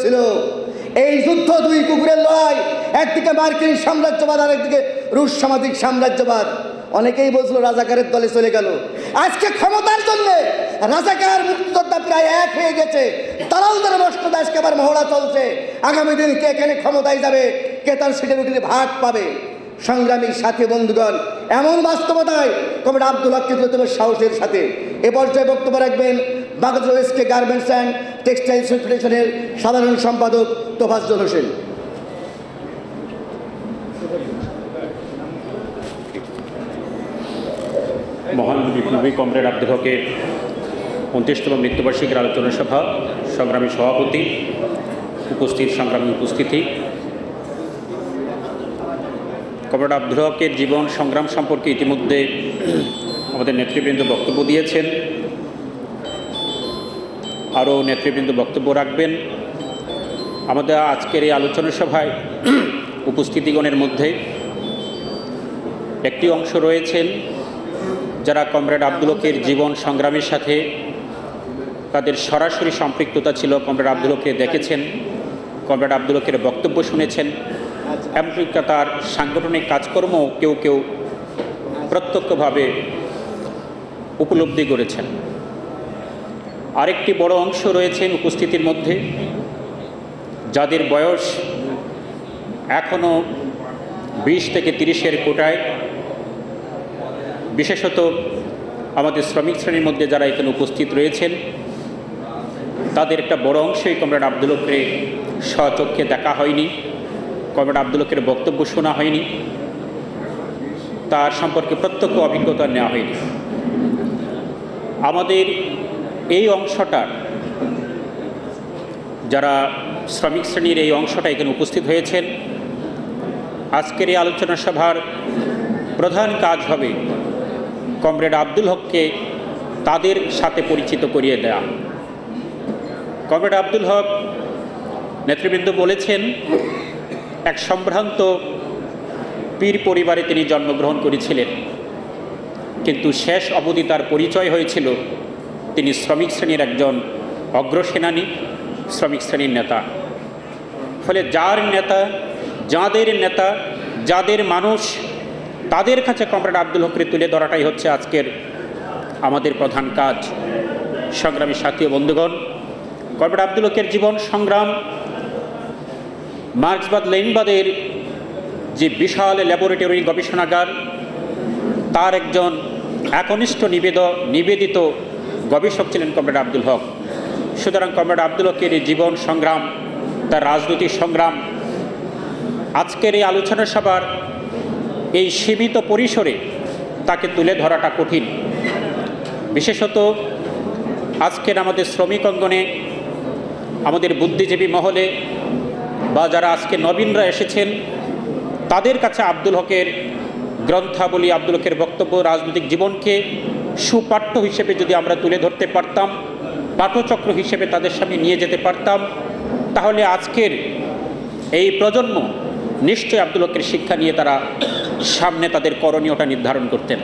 ছিল। এই যুদ্ধ দুই কুকুরের লড়াই, একদিকে মার্কিন সাম্রাজ্যবাদ আর একদিকে রুশ সামাজিক সাম্রাজ্যবাদ। অনেকেই বলছিল রাজাকারের দলে চলে গেল। আজকে ক্ষমতার জন্য রাজাকার মুক্তিযোদ্ধা প্রায় এক হয়ে গেছে। দালালদের মসনদে আজকে আবার মহড়া চলছে। আগামী দিন কে এখানে ক্ষমতায় যাবে, কে তার সিটের উঠে ভাগ পাবে। সংগ্রামী সাথী বন্ধুগণ, এমন বাস্তবতায় কমরেড আব্দুল হককে তুলে দেবে সাহসের সাথে। এ পর্যায়ে বক্তব্য রাখবেন বাংলাদেশ ওএসকে গার্মেন্টস অ্যান্ড টেক্সটাইলস ফেডারেশনের সাধারণ সম্পাদক তোফাজ্জল হোসেন। মহান বিপ্লবী কমরেড আব্দুল হকের ২৯তম মৃত্যুবার্ষিকীর আলোচনা সভা, সংগ্রামী সভাপতি, সংগ্রামী উপস্থিতি, কমরেড আব্দুল হকের জীবন সংগ্রাম সম্পর্কে ইতিমধ্যে আমাদের নেতৃবৃন্দ বক্তব্য দিয়েছেন। আরও নেতৃবৃন্দ বক্তব্য রাখবেন। আমাদের আজকের এই আলোচনা সভায় উপস্থিতিগণের মধ্যে একটি অংশ রয়েছেন যারা কমরেড আব্দুল হকের জীবন সংগ্রামের সাথে তাদের সরাসরি সম্পৃক্ততা ছিল। কমরেড আব্দুল হককে দেখেছেন, কমরেড আব্দুল হকের বক্তব্য শুনেছেন, এমনকি তার সাংগঠনিক কাজকর্ম কেউ কেউ প্রত্যক্ষভাবে উপলব্ধি করেছেন। আরেকটি বড় অংশ রয়েছেন উপস্থিতির মধ্যে যাদের বয়স এখনও 20 থেকে 30-এর কোটায়। বিশেষত আমাদের শ্রমিক শ্রেণীর মধ্যে যারা এখানে উপস্থিত রয়েছেন তাদের একটা বড় অংশই কমরেড আব্দুল হককে স্বচক্ষে দেখা হয়নি, কমরেড আব্দুল হকের বক্তব্য শোনা হয়নি, তার সম্পর্কে প্রত্যক্ষ অভিজ্ঞতা নেওয়া হয়নি। আমাদের এই অংশটা, যারা শ্রমিক শ্রেণীর এই অংশটা এখানে উপস্থিত হয়েছেন, আজকের এই আলোচনা সভার প্রধান কাজ হবে কমরেড আব্দুল হককে তাদের সাথে পরিচিত করিয়ে দেয়া। কমরেড আব্দুল হক, নেতৃবৃন্দ বলেছেন, এক সম্ভ্রান্ত পীর পরিবারে তিনি জন্মগ্রহণ করেছিলেন, কিন্তু শেষ অবধি তার পরিচয় হয়েছিল তিনি শ্রমিক শ্রেণীর একজন অগ্রসেনানী, শ্রমিক শ্রেণীর নেতা। ফলে যার নেতা, যাদের নেতা, যাদের মানুষ, তাদের কাছে কমরেড আব্দুল হককে তুলে ধরাটাই হচ্ছে আজকের আমাদের প্রধান কাজ। সংগ্রামী সাথী ও বন্ধুগণ, কমরেড আব্দুল হকের জীবন সংগ্রাম মার্ক্সবাদ লেনিনবাদের যে বিশাল ল্যাবরেটরি গবেষণাগার, তার একজন একনিষ্ঠ নিবেদিত গবেষক ছিলেন কমরেড আব্দুল হক। সুতরাং কমরেড আব্দুল হকের এই জীবন সংগ্রাম, তার রাজনৈতিক সংগ্রাম আজকের এই আলোচনা সভার এই সীমিত পরিসরে তাকে তুলে ধরাটা কঠিন। বিশেষত আজকের আমাদের শ্রমিক অঙ্গনে, আমাদের বুদ্ধিজীবী মহলে বা যারা আজকে নবীনরা এসেছেন, তাদের কাছে আব্দুল হকের গ্রন্থাবলী, আব্দুল হকের বক্তব্য, রাজনৈতিক জীবনকে সুপাঠ্য হিসেবে যদি আমরা তুলে ধরতে পারতাম, পাঠচক্র হিসেবে তাদের সামনে নিয়ে যেতে পারতাম, তাহলে আজকের এই প্রজন্ম নিশ্চয়ই আব্দুল হকের শিক্ষা নিয়ে তারা সামনে তাদের করণীয়টা নির্ধারণ করতেন।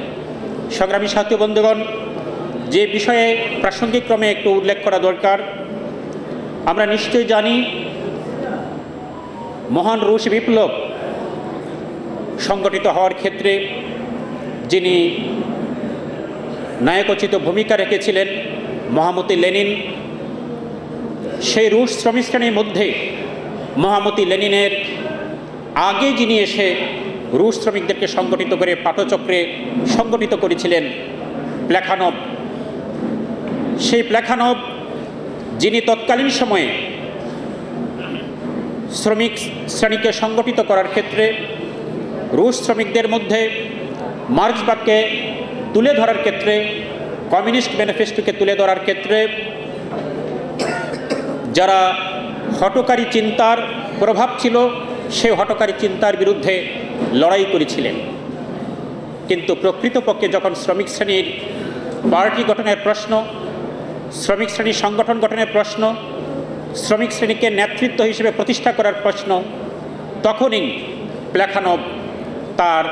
সংগ্রামী সাথী বন্ধুগণ, যে বিষয়ে প্রাসঙ্গিক ক্রমে একটু উল্লেখ করা দরকার, আমরা নিশ্চয়ই জানি মহান রুশ বিপ্লব সংগঠিত হওয়ার ক্ষেত্রে যিনি নায়কোচিত ভূমিকা রেখেছিলেন মহামতি লেনিন। সেই রুশ শ্রমিক শ্রেণীর মধ্যে মহামতি লেনিনের আগে যিনি এসে রুশ শ্রমিকদেরকে সংগঠিত করে পাঠচক্রে সংগঠিত করেছিলেন প্লেখানভ। সেই প্লেখানভ যিনি তৎকালীন সময়ে শ্রমিক শ্রেণীকে সংগঠিত করার ক্ষেত্রে রুশ শ্রমিকদের মধ্যে মার্ক্সবাদকে তুলে ধরার ক্ষেত্রে, কমিউনিস্ট ম্যানিফেস্টোকে তুলে ধরার ক্ষেত্রে যারা হঠকারী চিন্তার প্রভাব ছিল, সেই হঠকারী চিন্তার বিরুদ্ধে লড়াই করেছিলেন। কিন্তু প্রকৃতপক্ষে যখন শ্রমিক শ্রেণীর পার্টি গঠনের প্রশ্ন, শ্রমিক শ্রেণীর সংগঠন গঠনের প্রশ্ন, শ্রমিক শ্রেণীকে নেতৃত্ব হিসেবে প্রতিষ্ঠা করার প্রশ্ন, তখনই প্লেখানভ তার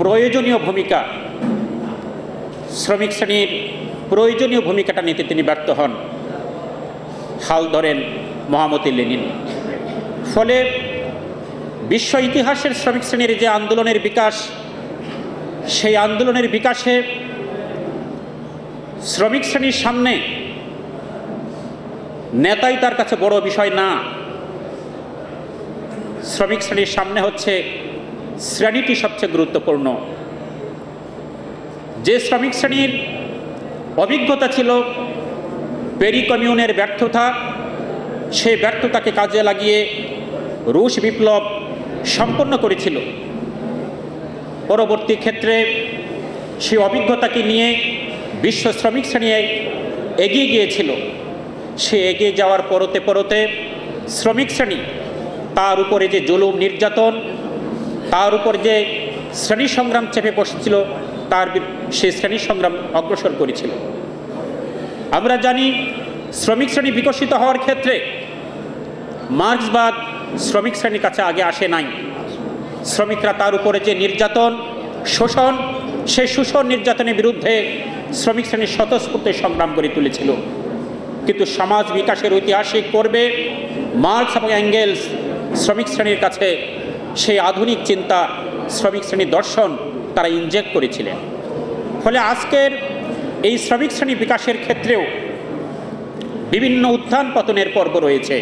প্রয়োজনীয় ভূমিকা, শ্রমিক শ্রেণীর প্রয়োজনীয় ভূমিকাটা নিতে তিনি ব্যর্থ হন। হাল ধরেন মহামতি লেনিন। ফলে বিশ্ব ইতিহাসের শ্রমিক শ্রেণীর যে আন্দোলনের বিকাশ, সেই আন্দোলনের বিকাশে শ্রমিক শ্রেণীর সামনে নেতাই তার কাছে বড় বিষয় না, শ্রমিক শ্রেণীর সামনে হচ্ছে শ্রেণীটি সবচেয়ে গুরুত্বপূর্ণ। যে শ্রমিক শ্রেণীর অভিজ্ঞতা ছিল পেরি কমিউনের ব্যর্থতা, সেই ব্যর্থতাকে কাজে লাগিয়ে রুশ বিপ্লব সম্পন্ন করেছিল, পরবর্তী ক্ষেত্রে সেই অভিজ্ঞতাকে নিয়ে বিশ্ব শ্রমিক শ্রেণী এগিয়ে গিয়েছিল। সে এগিয়ে যাওয়ার পরতে পরতে শ্রমিক শ্রেণী তার উপরে যে জুলুম নির্যাতন, তার উপর যে শ্রেণী সংগ্রাম চেপে বসেছিল, সেই শ্রেণী সংগ্রাম অগ্রসর করেছিল। আমরা জানি শ্রমিক শ্রেণী বিকশিত হওয়ার ক্ষেত্রে মার্ক্সবাদ শ্রমিক শ্রেণীর কাছে আগে আসে নাই। শ্রমিকরা তার উপরে যে নির্যাতন, শোষণ, সেই শোষণ নির্যাতনের বিরুদ্ধে শ্রমিক শ্রেণীর স্বতঃস্ফূর্ত সংগ্রাম করে তুলেছিল। কিন্তু সমাজ বিকাশের ঐতিহাসিক পর্বে মার্ক্স এবং এঙ্গেলস শ্রমিক শ্রেণীর কাছে সেই আধুনিক চিন্তা, শ্রমিক শ্রেণীর দর্শন তারা ইনজেক্ট করেছিলেন। ফলে আজকের এই শ্রমিক শ্রেণী বিকাশের ক্ষেত্রেও বিভিন্ন উত্থান পতনের পর্ব রয়েছে।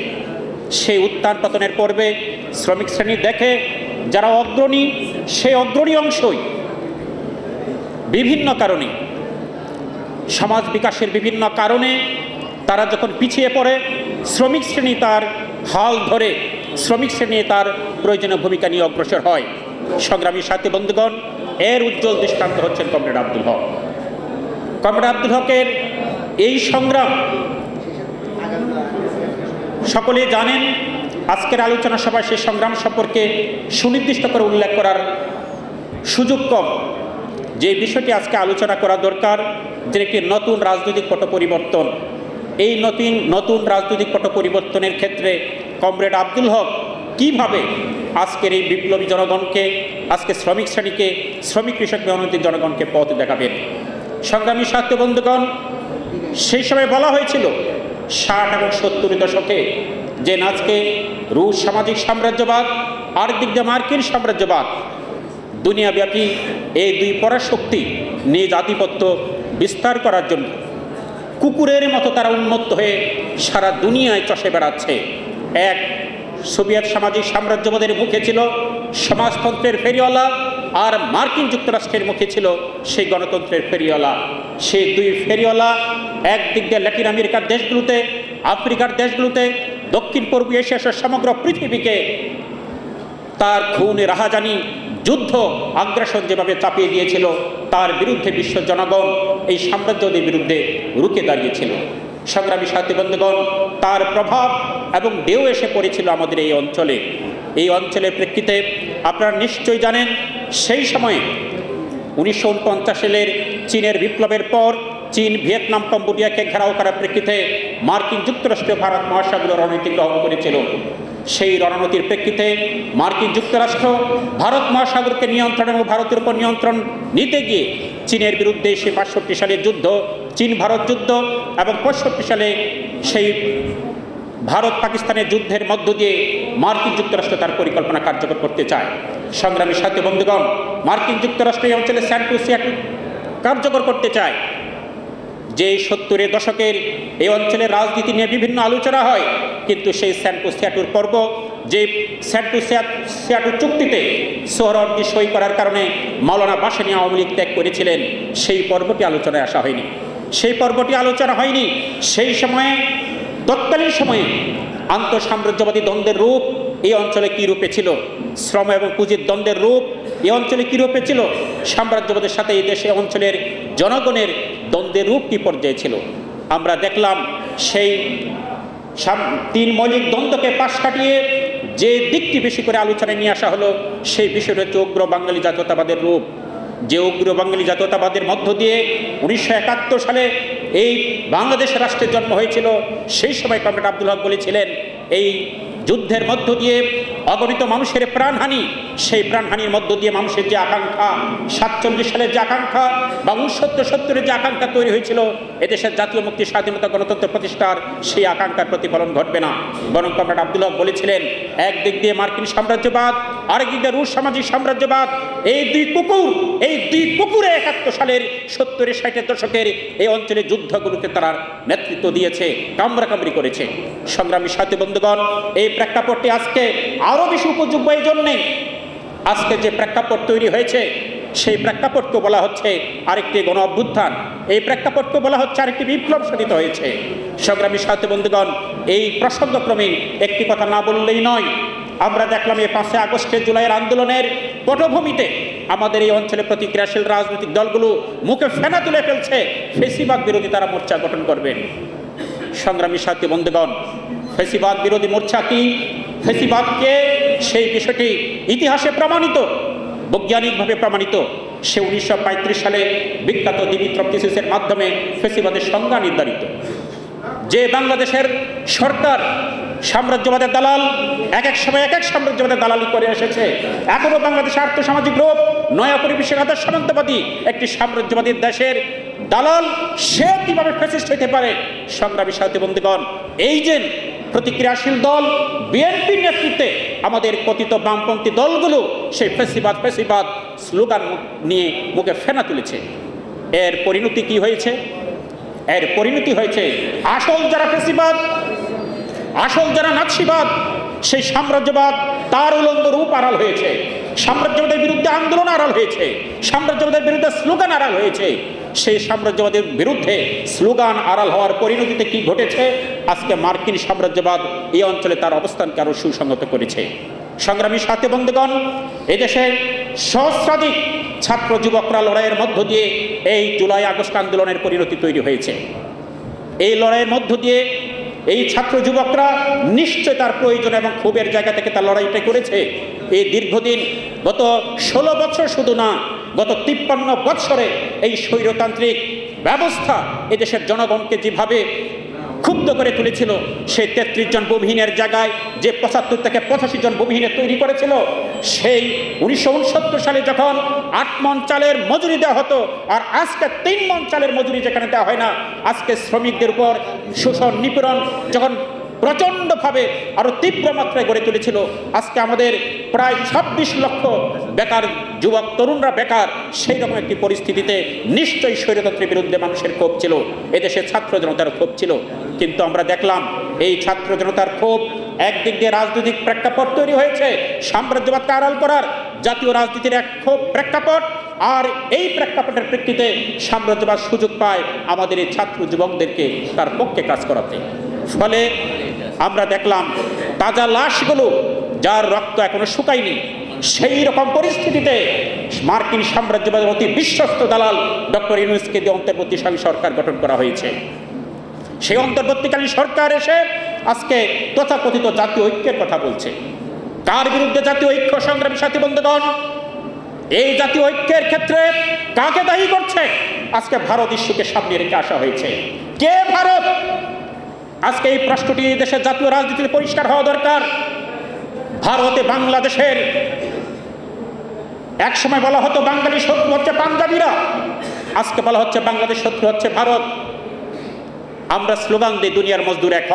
সেই উত্থান পতনের পর্বে শ্রমিক শ্রেণী দেখে যারা অগ্রণী, সেই অগ্রণী অংশই বিভিন্ন কারণে, সমাজ বিকাশের বিভিন্ন কারণে তারা যখন পিছিয়ে পড়ে, শ্রমিক শ্রেণী তার হাল ধরে, শ্রমিক শ্রেণী তার প্রয়োজনীয় ভূমিকা নিয়ে অগ্রসর হয়। সংগ্রামী সাথী বন্ধুগণ, এর উজ্জ্বল দৃষ্টান্ত হচ্ছেন কমরেড আব্দুল হক। কমরেড আব্দুল হকের এই সংগ্রাম সকলে জানেন। আজকের আলোচনা সভায় সেই সংগ্রাম সম্পর্কে সুনির্দিষ্ট করে উল্লেখ করার সুযোগ কম। যে বিষয়টি আজকে আলোচনা করা দরকার, যে একটি নতুন রাজনৈতিক পট পরিবর্তন, এই নতুন রাজনৈতিক পট পরিবর্তনের ক্ষেত্রে কমরেড আব্দুল হক কীভাবে আজকের এই বিপ্লবী জনগণকে, আজকে শ্রমিক শ্রেণীকে, শ্রমিক কৃষক মেহনতি জনগণকে পথ দেখাবেন। সংগ্রামী সাথী বন্ধুগণ, সেই সময় বলা হয়েছিল 60 এবং 70 দশকে যে আজকে রুশ সামাজিক সাম্রাজ্যবাদ, আরেকদিক দিয়ে মার্কিন সাম্রাজ্যবাদ, দুনিয়াব্যাপী এই দুই পরাশক্তি নিজ আধিপত্য বিস্তার করার জন্য কুকুরের মতো তারা উন্মত্ত হয়ে সারা দুনিয়ায় চষে বেড়াচ্ছে। এক সোভিয়েত সামাজিক সাম্রাজ্যবাদের মুখে ছিল সমাজতন্ত্রের ফেরিওয়ালা, আর মার্কিন যুক্তরাষ্ট্রের মুখে ছিল সেই গণতন্ত্রের ফেরিওয়ালা। সেই দুই ফেরিওয়ালা একদিক দিয়ে ল্যাটিন আমেরিকার দেশগুলোতে, আফ্রিকার দেশগুলোতে, দক্ষিণ পূর্ব এশিয়া সহ সমগ্র পৃথিবীকে তার খুনে রাহাজানি, যুদ্ধ, আগ্রাসন যেভাবে চাপিয়ে দিয়েছিল, তার বিরুদ্ধে বিশ্ব জনগণ এই সাম্রাজ্যদের বিরুদ্ধে রুখে দাঁড়িয়েছিল। সংগ্রামী সাথী বন্ধুগণ, তার প্রভাব এবং ঢেউ এসে পড়েছিল আমাদের এই অঞ্চলে। এই অঞ্চলের প্রেক্ষিতে আপনারা নিশ্চয়ই জানেন, সেই সময়ে 1949 সালের চীনের বিপ্লবের পর চীন ভিয়েতনাম কম্বোডিয়াকে ঘেরাও করার প্রেক্ষিতে মার্কিন যুক্তরাষ্ট্র ভারত মহাসাগর রণনীতি গ্রহণ করেছিল। সেই রণনীতির প্রেক্ষিতে মার্কিন যুক্তরাষ্ট্র ভারত মহাসাগরকে নিয়ন্ত্রণ এবং ভারতের উপর নিয়ন্ত্রণ নিতে গিয়ে চীনের বিরুদ্ধে সেই 65 সালের যুদ্ধ, চীন ভারত যুদ্ধ, এবং 65 সালে সেই ভারত পাকিস্তানের যুদ্ধের মধ্য দিয়ে মার্কিন যুক্তরাষ্ট্র তার পরিকল্পনা কার্যকর করতে চায়। সংগ্রামী সাথী বন্ধুগণ, মার্কিন যুক্তরাষ্ট্র এই অঞ্চলে স্যান্টো সিয়াটু কার্যকর করতে চায়। যে 70-এর দশকের এই অঞ্চলের রাজনীতি নিয়ে বিভিন্ন আলোচনা হয়, কিন্তু সেই স্যান্টো সিয়াটুর পর্ব, যে স্যান্টো সিয়াটু চুক্তিতে সোহরাওয়ার্দী সই করার কারণে মাওলানা ভাসানী আওয়ামী লীগ ত্যাগ করেছিলেন, সেই পর্বটি আলোচনায় আসা হয়নি। সেই পর্বটি আলোচনা হয়নি। সেই সময়ে, তৎকালীন সময়ে আন্তঃসাম্রাজ্যবাদী দ্বন্দ্বের রূপ এই অঞ্চলে কী রূপে ছিল, শ্রম এবং পুঁজির দ্বন্দ্বের রূপ এই অঞ্চলে কী রূপে ছিল, সাম্রাজ্যবাদের সাথে এই দেশে অঞ্চলের জনগণের দ্বন্দ্বের রূপ কী পর্যায়ে ছিল। আমরা দেখলাম সেই 3 মৌলিক দ্বন্দ্বকে পাশ কাটিয়ে যে দিকটি বেশি করে আলোচনায় নিয়ে আসা হলো, সেই বিষয়টা হচ্ছে উগ্র বাঙালি জাতীয়তাবাদের রূপ। যে উগ্র বাঙালি জাতীয়তাবাদের মধ্য দিয়ে 1971 সালে এই বাংলাদেশ রাষ্ট্রের জন্ম হয়েছিল। সেই সময় কমরেড আব্দুল হক বলেছিলেন, এই যুদ্ধের মধ্য দিয়ে অগণিত মানুষের প্রাণহানি, সেই প্রাণহানির মধ্য দিয়ে মানুষের যে আকাঙ্ক্ষা, 47 সালের যে আকাঙ্ক্ষা বা 69-70-এর যে আকাঙ্ক্ষা তৈরি হয়েছিল এদেশের জাতীয় মুক্তি, স্বাধীনতা, গণতন্ত্র প্রতিষ্ঠার, সেই আকাঙ্ক্ষার প্রতিফলন ঘটবে না। বরং কমরেড আব্দুল হক বলেছিলেন, একদিক দিয়ে মার্কিন সাম্রাজ্যবাদ, আরেক দিক দিয়ে রুশ সামাজিক সাম্রাজ্যবাদ, এই দুই কুকুরে 71 সালের 70-60-এর দশকের এই অঞ্চলে যুদ্ধগুলোকে তারা নেতৃত্ব দিয়েছে, কামড়াকামড়ি করেছে। সংগ্রামী সাথী বন্ধুগণ, এই প্রেক্ষাপটটি আজকে আরো বেশি উপযোগ্য এই জন্যে, আজকে যে প্রেক্ষাপট তৈরি হয়েছে সেই প্রেক্ষাপটকে বলা হচ্ছে আরেকটি গণ অভ্যুত্থান, এই প্রেক্ষাপটকে বলা হচ্ছে আরেকটি বিপ্লব সাধিত হয়েছে। সংগ্রামী সাথী বন্ধুগণ, এই প্রসঙ্গক্রমে একটি কথা না বললেই নয়। আমরা দেখলাম এই 5 আগস্টের জুলাইয়ের আন্দোলনের পটভূমিতে আমাদের এই অঞ্চলে প্রতিক্রিয়াশীল রাজনৈতিক দলগুলো মুখে ফেনা তুলে ফেলছে, ফেসিবাদ বিরোধী তারা মোর্চা গঠন করবেন। সংগ্রামী সাথী বন্ধুগণ, ফেসিবাদ বিরোধী মোর্চা কি, ফেসিবাদকে, সেই বিষয়টি ইতিহাসে প্রমাণিত, বৈজ্ঞানিকভাবে প্রমাণিত। সে 1935 সালে বিখ্যাত দিমিত্রভ থিসিসের মাধ্যমে ফেসিবাদের সংজ্ঞা নির্ধারিত। যে বাংলাদেশের সরকার সাম্রাজ্যবাদের দালাল, এক এক সময় এক এক সাম্রাজ্যবাদের দালালি করে এসেছে, এখনো বাংলাদেশের আর্থসামাজিক রূপ নয়া পরিবেশের আদর্শবাদী একটি সাম্রাজ্যবাদী দেশের দালাল, সে কিভাবে ফ্যাসিস্ট হইতে পারে? সংগ্রামী সাথী বন্ধুগণ, এই যে প্রতিক্রিয়াশীল দল বিএনপির নেতৃত্বে আমাদের কথিত বামপন্থী দলগুলো সেই ফেসিবাদ স্লোগান নিয়ে মুখে ফেনা তুলেছে। এর পরিণতি কি হয়েছে? এর পরিণতি হয়েছে আসল যারা ফেসিবাদ, আসল যারা নাৎসিবাদ, সেই সাম্রাজ্যবাদ তার উলঙ্গ রূপ আড়াল হয়েছে, সাম্রাজ্যবাদের বিরুদ্ধে আন্দোলন আড়াল হয়েছে, সাম্রাজ্যবাদের বিরুদ্ধে স্লোগান আড়াল হয়েছে। সেই সাম্রাজ্যবাদের বিরুদ্ধে স্লোগান আড়াল হওয়ার পরিণতিতে কি ঘটেছে? আজকে মার্কিন সাম্রাজ্যবাদ এই অঞ্চলে তার অবস্থানকে আরো সুসংহত করেছে। সংগ্রামী সাথী বন্ধুগণ, এদেশে সহস্রাধিক ছাত্র যুবকরা লড়াইয়ের মধ্য দিয়ে এই জুলাই আগস্ট আন্দোলনের পরিণতি তৈরি হয়েছে। এই লড়াইয়ের মধ্য দিয়ে এই ছাত্র যুবকরা নিশ্চয় তার প্রয়োজন এবং ক্ষোভের জায়গা থেকে তার লড়াইটা করেছে। এই দীর্ঘদিন গত 16 বছর শুধু না, গত 53 বৎসরে এই স্বৈরতান্ত্রিক ব্যবস্থা এদেশের জনগণকে যেভাবে ক্ষুব্ধ করে তুলেছিল, সেই 33 জন ভূমিহীনের জায়গায় যে 75 থেকে 85 জন ভূমিহীনের তৈরি করেছিল, সেই 1969 সালে যখন 8 মণ চালের মজুরি দেওয়া হতো, আর আজকে 3 মণ চালের মজুরি যেখানে দেওয়া হয় না, আজকে শ্রমিকদের উপর শোষণ নিপীড়ন যখন প্রচণ্ডভাবে আরো তীব্র মাত্রায় গড়ে তুলেছিল, আজকে আমাদের প্রায় 26 লক্ষ বেকার যুবক তরুণরা বেকার, সেই রকম একটি পরিস্থিতিতে নিশ্চয়ই স্বৈরতন্ত্রের বিরুদ্ধে মানুষের ক্ষোভ ছিল, এদেশের ছাত্র জনতার ক্ষোভ ছিল। কিন্তু আমরা দেখলাম এই ছাত্র জনতার ক্ষোভ একদিক দিয়ে রাজনৈতিক প্রেক্ষাপট তৈরি হয়েছে, সাম্রাজ্যবাদকে আড়াল করার জাতীয় রাজনীতির এক ক্ষোভ প্রেক্ষাপট, আর এই প্রেক্ষাপটের প্রেক্ষিতে সাম্রাজ্যবাদ সুযোগ পায় আমাদের এই ছাত্র যুবকদেরকে তার পক্ষে কাজ করাতে। ফলে আমরা দেখলাম তাজা লাশগুলো, যার রক্ত এখনো শুকায়নি, সেই রকম পরিস্থিতিতে মার্কিন সাম্রাজ্যবাদের অতি বিশ্বস্ত দালাল ডক্টর ইউনূসকে দিয়ে অন্তর্বর্তীকালীন সরকার গঠন করা হয়েছে। সেই অন্তর্বর্তীকালীন সরকার এসে আজকে তথাকথিত জাতীয় ঐক্যের কথা বলছে। কার বিরুদ্ধে জাতীয় ঐক্য? সংগ্রামী সাথী বন্ধুগণ, এই জাতীয় ঐক্যের ক্ষেত্রে কাকে দায়ী করছে? আজকে ভারত ইস্যুকে সামনে রেখে আসা হয়েছে। কে ভারত? আজকে এই প্রশ্নটি দেশের জাতীয় রাজনীতিতে পরিষ্কার হওয়া দরকার। ভারতে বাংলাদেশের এক সময় বলা হতো বাঙালি শত্রু হচ্ছে পাঞ্জাবিরা, আজকে বলা হচ্ছে বাংলাদেশ শত্রু হচ্ছে ভারত। আমরা স্লোগান দিই দুনিয়ার মজদুর এক।